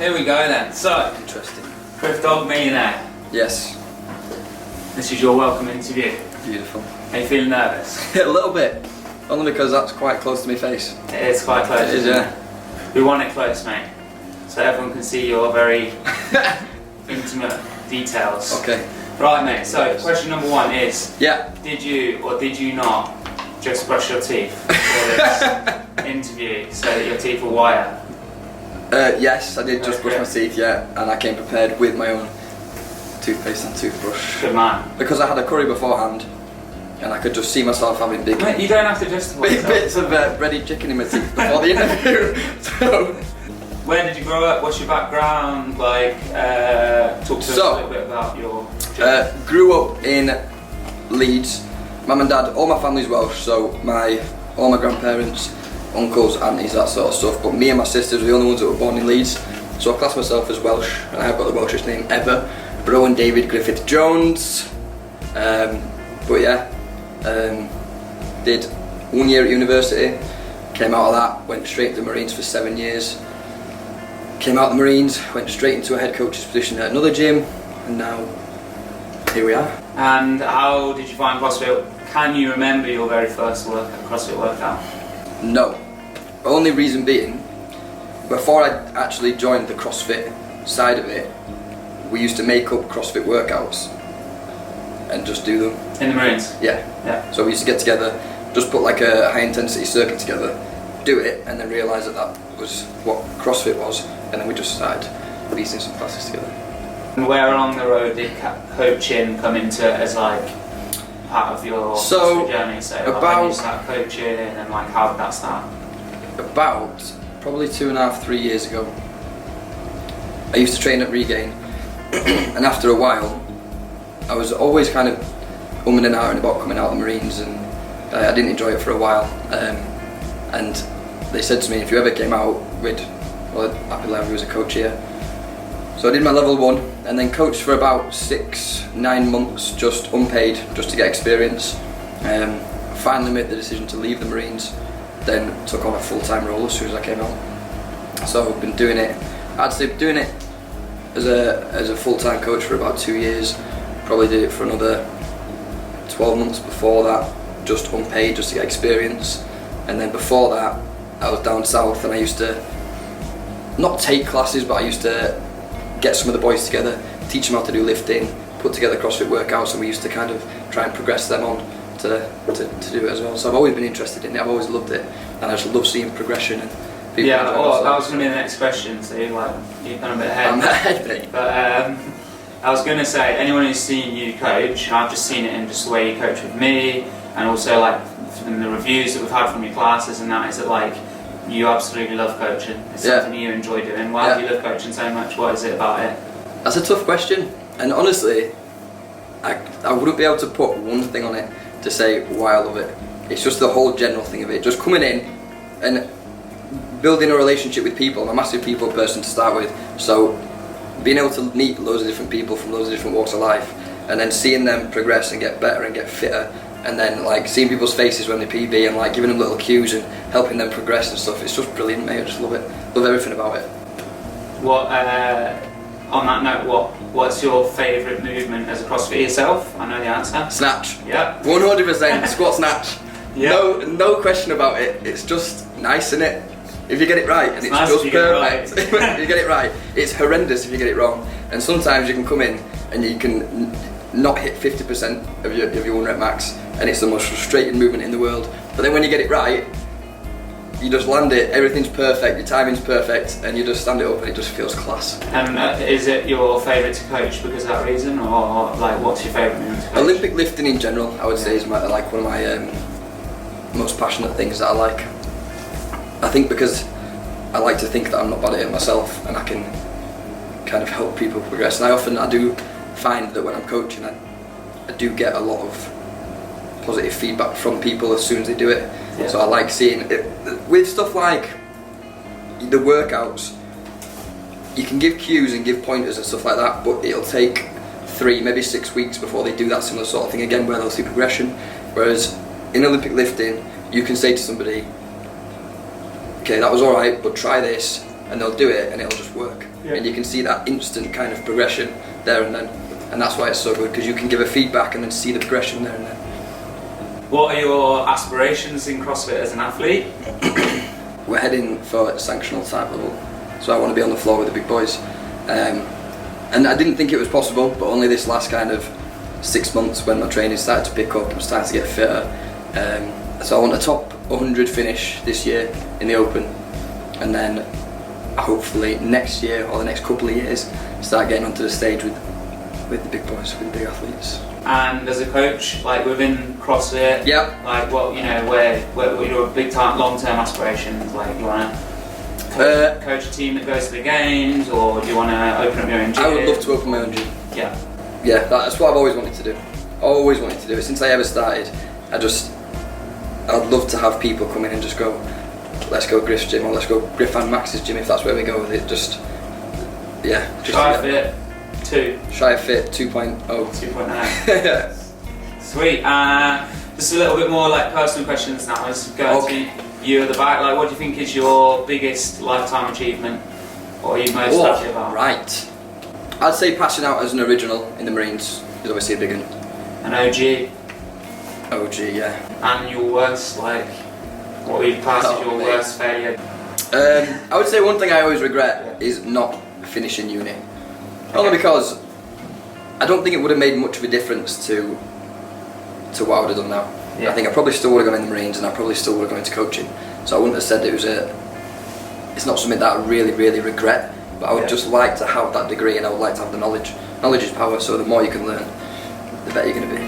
here we go then. So, Interesting. Griff Dog Millionaire. Yes. This is your welcome interview. Beautiful. Are you feeling nervous? A little bit. Only because that's quite close to my face. It is quite close. It is, yeah. We want it close, mate. So everyone can see your very intimate details. Okay. Right, mate. So, question number one is: Yeah. did you or did you not just brush your teeth for this interview so that your teeth were whiter? Yes, I did just brush my teeth, yeah, and I came prepared with my own toothpaste and toothbrush. Good man. Because I had a curry beforehand, and I could just see myself having big Mate, you don't have to justify big yourself. bits of breaded chicken in my teeth before the interview. So, where did you grow up? What's your background? Like, talk to us a little bit about your journey. Grew up in Leeds. Mum and dad, all my family's Welsh, so all my grandparents, uncles, aunties, that sort of stuff. But me and my sisters were the only ones that were born in Leeds, so I class myself as Welsh, and I've got the Welshest name ever, Rowan David Griffith Jones. But yeah, did 1 year at university, came out of that, went straight to the Marines for 7 years. Came out of the Marines, went straight into a head coach's position at another gym, and now here we are. And how did you find CrossFit? Can you remember your very first CrossFit workout? No. Only reason being, before I actually joined the CrossFit side of it, we used to make up CrossFit workouts and just do them. In the Marines? Yeah. Yeah. So we used to get together, just put like a high intensity circuit together, do it, and then realise that that was what CrossFit was, and then we just started piecing some classes together. And where along the road did coaching come into it as like part of your CrossFit journey? So like when you start coaching, and like how did that start? About probably 2.5, 3 years ago, I used to train at Regain, and after a while, I was always kind of umming and ahhing about coming out of the Marines, and I didn't enjoy it for a while. And they said to me, if you ever came out, well, happily have you as a coach here. So I did my level 1, and then coached for about 6-9 months, just unpaid, just to get experience. Finally made the decision to leave the Marines, then took on a full-time role as soon as I came out. So I've been doing it, I'd say doing it as a full-time coach for about 2 years. Probably did it for another 12 months before that, just unpaid, just to get experience. And then before that, I was down south, and I used to not take classes, but I used to get some of the boys together, teach them how to do lifting, put together CrossFit workouts, and we used to kind of try and progress them on to do it as well. So I've always been interested in it, I've always loved it, and I just love seeing progression. And yeah, well, that was going to be the next question, so you've done a bit ahead. I'm ahead, mate. But I was going to say, anyone who's seen you coach, and I've just seen it in just the way you coach with me, and also like from the reviews that we've had from your classes and that, is that like you absolutely love coaching. It's something you enjoy doing. Why do you love coaching so much? What is it about it? That's a tough question, and honestly, I wouldn't be able to put one thing on it to say why I love it. It's just the whole general thing of it, just coming in and building a relationship with people. I'm a massive people person to start with, so being able to meet loads of different people from loads of different walks of life, and then seeing them progress and get better and get fitter, and then like seeing people's faces when they PB and like giving them little cues and helping them progress and stuff. It's just brilliant, mate. I just love it. Love everything about it. What on that note, what's your favourite movement as a CrossFit yourself? I know the answer. Snatch. Yeah. 100% squat snatch. Yeah. No question about it. It's just nice, isn't it? If you get it right, and it's nice just perfect. If you get it right, it's horrendous if you get it wrong. And sometimes you can come in and you can not hit 50% of your 1 rep max, and it's the most frustrating movement in the world. But then when you get it right, you just land it, everything's perfect, your timing's perfect, and you just stand it up and it just feels class. And is it your favourite to coach because of that reason, or like what's your favourite movement to coach? Olympic lifting in general, I would say, is one of my most passionate things that I like. I think because I like to think that I'm not bad at it myself, and I can kind of help people progress. And I do find that when I'm coaching, I do get a lot of positive feedback from people as soon as they do it. Yeah. So I like seeing it with stuff like the workouts. You can give cues and give pointers and stuff like that, but it'll take 3, maybe 6 weeks before they do that similar sort of thing again, where they'll see progression. Whereas in Olympic lifting, you can say to somebody, okay, that was alright, but try this, and they'll do it and it'll just work. Yeah. And you can see that instant kind of progression there and then. And that's why it's so good, because you can give a feedback and then see the progression there and then. What are your aspirations in CrossFit as an athlete? We're heading for sanctional type level, so I want to be on the floor with the big boys. And I didn't think it was possible, but only this last kind of 6 months when my training started to pick up and started to get fitter. So I want a top 100 finish this year in the Open, and then hopefully next year or the next couple of years start getting onto the stage with the big boys, with the big athletes. And as a coach, like within CrossFit, Yep. like what, you know, where your big time, long-term aspirations, like you want to coach a team that goes to the games, or do you want to open up your own gym? I would love to open my own gym. Yeah. Yeah, that's what I've always wanted to do. Always wanted to do it since I ever started. I'd love to have people come in and just go, let's go Griff's gym, or let's go Griff and Max's gym, if that's where we go with it. ShireFit 2. ShireFit 2.0. 2.9. Sweet. Just a little bit more like personal questions now. Let's go to you at the back. Like, what do you think is your biggest lifetime achievement? What are you most happy about? Right. I'd say passing out as an original in the Marines is obviously a big one. An OG. OG, yeah. And your worst, like, what would you class as your worst failure? I would say one thing I always regret is not finishing uni. Only because I don't think it would have made much of a difference to what I would have done now. Yeah. I think I probably still would have gone in the Marines, and I probably still would have gone into coaching. So I wouldn't have said it's not something that I really, really regret, but I would just like to have that degree, and I would like to have the knowledge. Knowledge is power, so the more you can learn, the better you're going to be.